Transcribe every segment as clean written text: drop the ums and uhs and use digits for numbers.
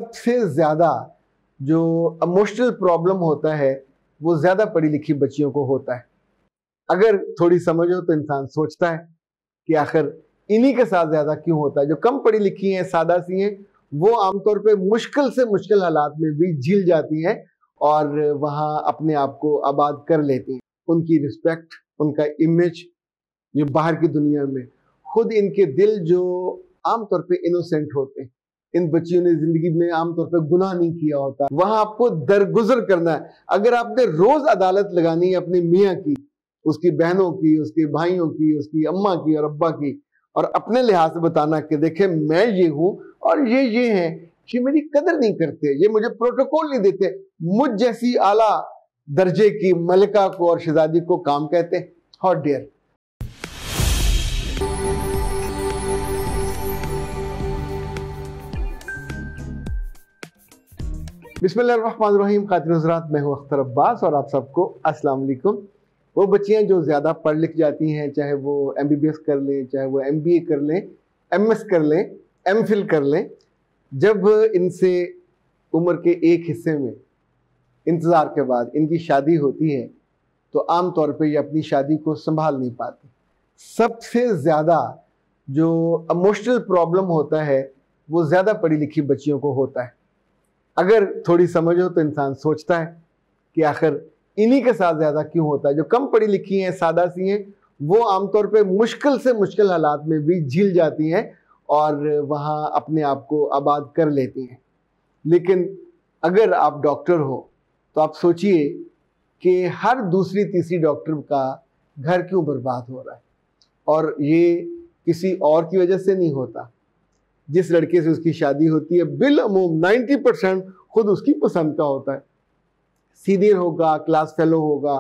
सबसे ज्यादा जो इमोशनल प्रॉब्लम होता है वो ज्यादा पढ़ी लिखी बच्चियों को होता है। अगर थोड़ी समझ हो तो इंसान सोचता है कि आखिर इन्हीं के साथ ज्यादा क्यों होता है। जो कम पढ़ी लिखी हैं, सादा सी हैं, वो आमतौर पे मुश्किल से मुश्किल हालात में भी झील जाती हैं और वहां अपने आप को आबाद कर लेती हैं। उनकी रिस्पेक्ट, उनका इमेज जो बाहर की दुनिया में, खुद इनके दिल जो आमतौर पे इनोसेंट होते हैं, इन बच्चियों ने जिंदगी में आमतौर पे गुनाह नहीं किया होता, वहां आपको दरगुजर करना है। अगर आपने रोज अदालत लगानी है अपने मियाँ की, उसकी बहनों की, उसके भाइयों की, उसकी अम्मा की और अब्बा की, और अपने लिहाज से बताना कि देखे मैं ये हूं और ये हैं, ये मेरी कदर नहीं करते, ये मुझे प्रोटोकॉल नहीं देते, मुझ जैसी आला दर्जे की मलिका को और शहजादी को काम कहते हैं, हाउ डेयर। बिस्मिल्लाहिर्रहमानिर्रहीम। खातिन हज़रात, मैं हूं अख्तर अब्बास और आप सबको अस्सलाम वालेकुम। वो बच्चियां जो ज़्यादा पढ़ लिख जाती हैं, चाहे वो MBBS कर लें, चाहे वो MBA कर लें, MS कर लें, MPhil कर लें, जब इनसे उम्र के एक हिस्से में इंतज़ार के बाद इनकी शादी होती है तो आम तौर पे ये अपनी शादी को संभाल नहीं पाती। सबसे ज़्यादा जो इमोशनल प्रॉब्लम होता है वो ज़्यादा पढ़ी लिखी बच्चियों को होता है। अगर थोड़ी समझ हो तो इंसान सोचता है कि आखिर इन्हीं के साथ ज़्यादा क्यों होता है। जो कम पढ़ी लिखी हैं, सादा सी हैं, वो आमतौर पे मुश्किल से मुश्किल हालात में भी झील जाती हैं और वहाँ अपने आप को आबाद कर लेती हैं। लेकिन अगर आप डॉक्टर हो तो आप सोचिए कि हर दूसरी तीसरी डॉक्टर का घर क्यों बर्बाद हो रहा है, और ये किसी और की वजह से नहीं होता। जिस लड़के से उसकी शादी होती है बिलअमूम 90% खुद उसकी पसंद का होता है। सीनियर होगा, क्लास फेलो होगा,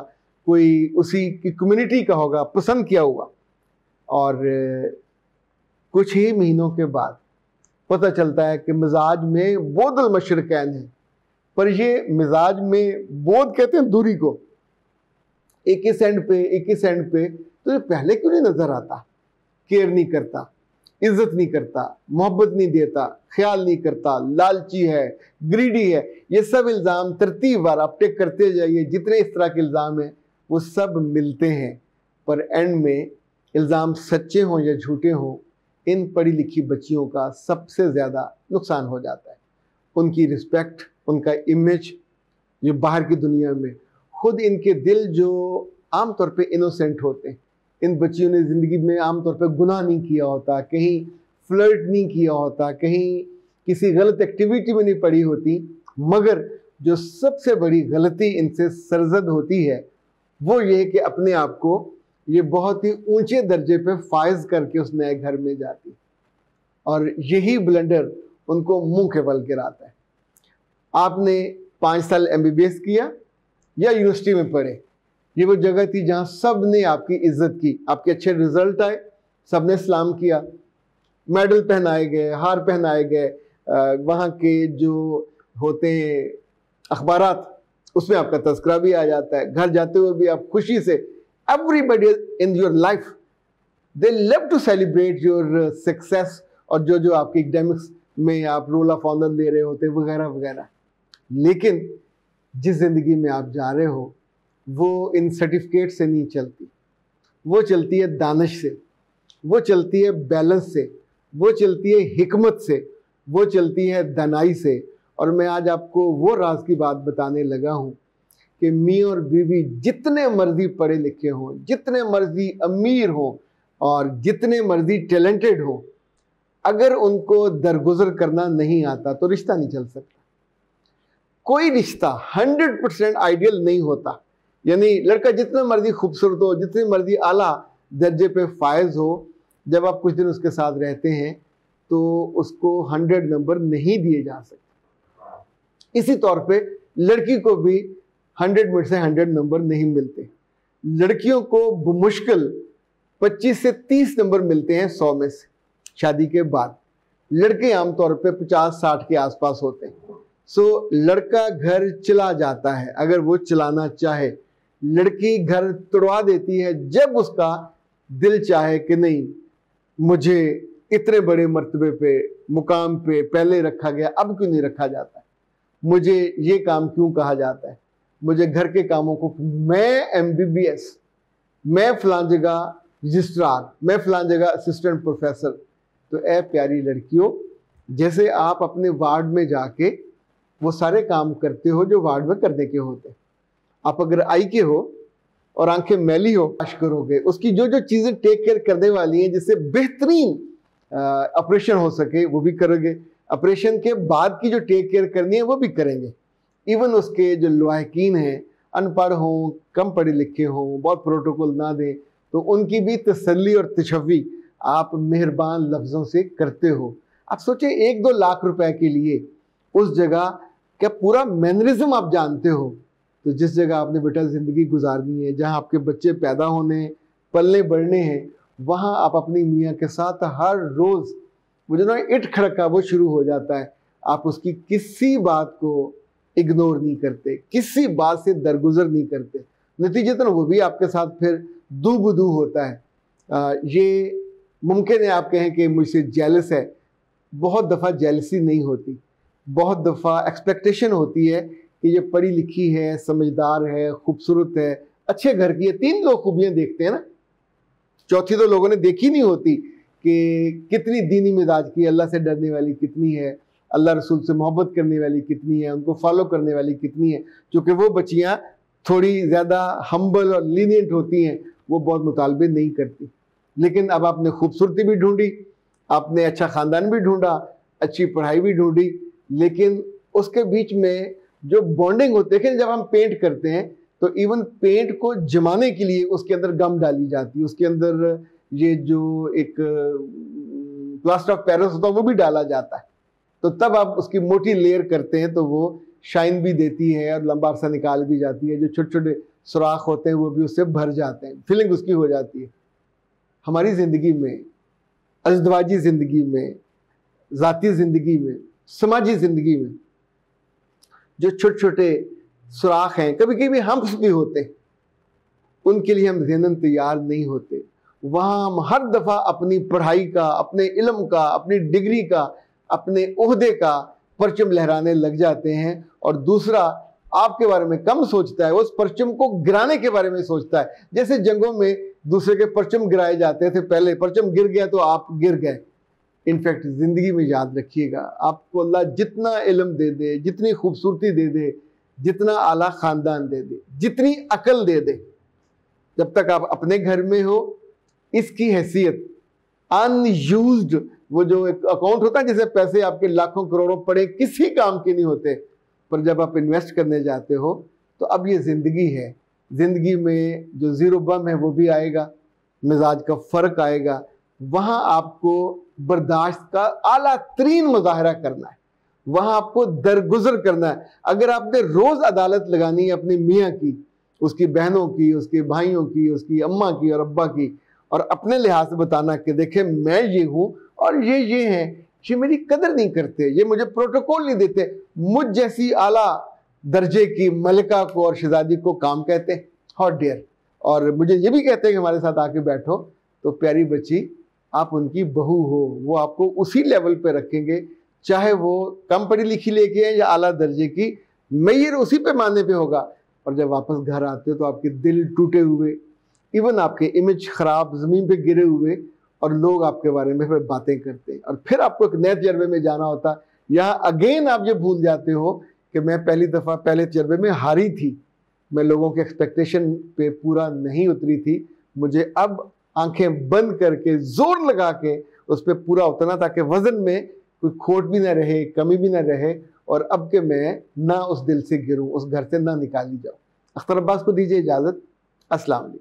कोई उसी की कम्युनिटी का होगा, पसंद किया हुआ, और कुछ ही महीनों के बाद पता चलता है कि मिजाज में बोदल मशरकैन है। पर ये मिजाज में बोध कहते हैं दूरी को, एक ही एंड पे, तो ये पहले क्यों नहीं नजर आता? केयर नहीं करता, इज्जत नहीं करता, मोहब्बत नहीं देता, ख्याल नहीं करता, लालची है, ग्रीडी है। ये सब इल्ज़ाम तरतीबवार आप टेक करते जाइए, जितने इस तरह के इल्ज़ाम हैं वो सब मिलते हैं, पर एंड में इल्ज़ाम सच्चे हों या झूठे हों, इन पढ़ी लिखी बच्चियों का सबसे ज़्यादा नुकसान हो जाता है। उनकी रिस्पेक्ट, उनका इमेज जो बाहर की दुनिया में, खुद इनके दिल जो आमतौर पे इनोसेंट होते हैं, इन बच्चियों ने ज़िंदगी में आमतौर पे गुनाह नहीं किया होता, कहीं फ्लर्ट नहीं किया होता, कहीं किसी गलत एक्टिविटी में नहीं पड़ी होती, मगर जो सबसे बड़ी गलती इनसे सरजद होती है वो ये कि अपने आप को ये बहुत ही ऊंचे दर्जे पे फायज करके उस नए घर में जाती, और यही ब्लंडर उनको मुंह के बल गिराता है। आपने 5 साल MBBS किया या यूनिवर्सिटी में पढ़े, ये वो जगह थी जहां सब ने आपकी इज्जत की, आपके अच्छे रिजल्ट आए, सब ने सलाम किया, मेडल पहनाए गए, हार पहनाए गए, वहाँ के जो होते हैं अखबारात उसमें आपका तस्करा भी आ जाता है। घर जाते हुए भी आप खुशी से, everybody in your life they love to celebrate your success, और जो आपके एकेडमिक्स में आप रोल ऑफ ऑनर ले रहे होते वगैरह वगैरह। लेकिन जिस जिंदगी में आप जा रहे हो वो इन सर्टिफिकेट से नहीं चलती, वो चलती है दानिश से, वो चलती है बैलेंस से, वो चलती है हिकमत से, वो चलती है दनाई से। और मैं आज आपको वो राज की बात बताने लगा हूँ कि मियाँ और बीवी जितने मर्जी पढ़े लिखे हों, जितने मर्जी अमीर हों और जितने मर्जी टैलेंटेड हों, अगर उनको दरगुजर करना नहीं आता तो रिश्ता नहीं चल सकता। कोई रिश्ता 100% आइडियल नहीं होता। यानी लड़का जितना मर्जी खूबसूरत हो, जितनी मर्जी आला दर्जे पे फायज हो, जब आप कुछ दिन उसके साथ रहते हैं तो उसको 100 नंबर नहीं दिए जा सकते। इसी तौर पे लड़की को भी 100 में से 100 नंबर नहीं मिलते। लड़कियों को मुश्किल 25 से 30 नंबर मिलते हैं 100 में से। शादी के बाद लड़के आमतौर पे 50-60 के आसपास होते हैं। सो लड़का घर चला जाता है अगर वो चलाना चाहे, लड़की घर तुड़वा देती है जब उसका दिल चाहे कि नहीं, मुझे इतने बड़े मर्तबे पे मुकाम पे पहले रखा गया, अब क्यों नहीं रखा जाता है? मुझे ये काम क्यों कहा जाता है? मुझे घर के कामों को, मैं MBBS, मैं फलां जगह रजिस्ट्रार, मैं फलां जगह असिस्टेंट प्रोफेसर। तो ए प्यारी लड़कियों, जैसे आप अपने वार्ड में जाके वो सारे काम करते हो जो वार्ड में करने के होते हैं। आप अगर आई के हो और आंखें मैली हो, वाश करोगे, उसकी जो जो चीज़ें टेक केयर करने वाली हैं जिससे बेहतरीन ऑपरेशन हो सके वो भी करोगे। ऑपरेशन के बाद की जो टेक केयर करनी है वो भी करेंगे। इवन उसके जो लायकीन हैं, अनपढ़ हों, कम पढ़े लिखे हों, बहुत प्रोटोकॉल ना दें, तो उनकी भी तसल्ली और तशव्वी आप मेहरबान लफ्ज़ों से करते हो। आप सोचें 1-2 लाख रुपए के लिए उस जगह क्या पूरा मैनरिज्म आप जानते हो? तो जिस जगह आपने बेटा ज़िंदगी गुजारनी है, जहाँ आपके बच्चे पैदा होने, पलने बढ़ने हैं, वहाँ आप अपनी मियाँ के साथ हर रोज़ वो जो ना इट खड़का वो शुरू हो जाता है। आप उसकी किसी बात को इग्नोर नहीं करते, किसी बात से दरगुजर नहीं करते, नतीजतन वो भी आपके साथ फिर दू बदू होता है। ये मुमकिन है आप कहें कि मुझसे जेलस है, बहुत दफ़ा जेलसी नहीं होती, बहुत दफ़ा एक्सपेक्टेशन होती है कि ये पढ़ी लिखी है, समझदार है, खूबसूरत है, अच्छे घर की है। 3 लोग खूबियाँ देखते हैं ना, चौथी तो लोगों ने देखी नहीं होती कि कितनी दीनी मिजाज की, अल्लाह से डरने वाली कितनी है, अल्लाह रसूल से मोहब्बत करने वाली कितनी है, उनको फॉलो करने वाली कितनी है। क्योंकि वो बच्चियाँ थोड़ी ज़्यादा हम्बल और लीनियंट होती हैं, वो बहुत मुतालबे नहीं करती। लेकिन अब आपने खूबसूरती भी ढूंढी, आपने अच्छा ख़ानदान भी ढूंढा, अच्छी पढ़ाई भी ढूंढी, लेकिन उसके बीच में जो बॉन्डिंग होती है, देखिए जब हम पेंट करते हैं तो इवन पेंट को जमाने के लिए उसके अंदर गम डाली जाती है, उसके अंदर ये जो एक प्लास्टर ऑफ पेरिस होता है वो भी डाला जाता है। तो तब आप उसकी मोटी लेयर करते हैं तो वो शाइन भी देती है और लंबा अरसा निकाल भी जाती है। जो छोटे छोटे सुराख होते हैं वो भी उससे भर जाते हैं, फिलिंग उसकी हो जाती है। हमारी ज़िंदगी में, अज़दवाजी ज़िंदगी में, ज़ाती ज़िंदगी में, समाजी ज़िंदगी में जो छोटे छोटे सुराख हैं, कभी कभी हम्प्स भी होते हैं, उनके लिए हम ज़हनन तैयार नहीं होते। वहाँ हम हर दफ़ा अपनी पढ़ाई का, अपने इल्म का, अपनी डिग्री का, अपने ओहदे का परचम लहराने लग जाते हैं, और दूसरा आपके बारे में कम सोचता है, उस परचम को गिराने के बारे में सोचता है। जैसे जंगों में दूसरे के परचम गिराए जाते थे, पहले परचम गिर गया तो आप गिर गए। इनफैक्ट ज़िंदगी में याद रखिएगा, आपको अल्लाह जितना इल्म दे दे, जितनी खूबसूरती दे दे, जितना आला ख़ानदान दे दे, जितनी अकल दे दे, जब तक आप अपने घर में हो, इसकी हैसियत अनयूज्ड, वो जो एक अकाउंट होता है जिसमें पैसे आपके लाखों करोड़ों पड़े, किसी काम के नहीं होते, पर जब आप इन्वेस्ट करने जाते हो तो अब ये ज़िंदगी है। ज़िंदगी में जो ज़ीरो बम है वो भी आएगा, मिजाज का फ़र्क आएगा, वहाँ आपको बर्दाश्त का आला तरीन मुजाहरा करना है, वहाँ आपको दरगुजर करना है। अगर आपने रोज़ अदालत लगानी है अपनी मियाँ की, उसकी बहनों की, उसके भाइयों की, उसकी अम्मा की और अब्बा की, और अपने लिहाज से बताना कि देखें मैं ये हूँ और ये हैं, ये मेरी कदर नहीं करते, ये मुझे प्रोटोकॉल नहीं देते, मुझ जैसी आला दर्जे की मलिका को और शहजादी को काम कहते हैं, हाउ डेयर, और मुझे ये भी कहते हैं कि हमारे साथ आके बैठो। तो प्यारी बच्ची, आप उनकी बहू हो, वो आपको उसी लेवल पे रखेंगे, चाहे वो कम पढ़ी लिखी लेके हैं या आला दर्जे की, मैयर उसी पैमाने पे होगा। और जब वापस घर आते हो तो आपके दिल टूटे हुए, इवन आपके इमेज खराब, ज़मीन पे गिरे हुए, और लोग आपके बारे में फिर बातें करते हैं, और फिर आपको एक नए तजर्बे में जाना होता है। यहाँ अगेन आप ये भूल जाते हो कि मैं पहली दफ़ा पहले तजर्बे में हारी थी, मैं लोगों के एक्सपेक्टेशन पे पूरा नहीं उतरी थी, मुझे अब आंखें बंद करके जोर लगा के उस पर पूरा उतरना, ताकि वजन में कोई खोट भी ना रहे, कमी भी ना रहे, और अब के मैं ना उस दिल से गिरूं, उस घर से ना निकाली जाऊं। अख्तर अब्बास को दीजिए इजाज़त। अस्सलाम वालेकुम।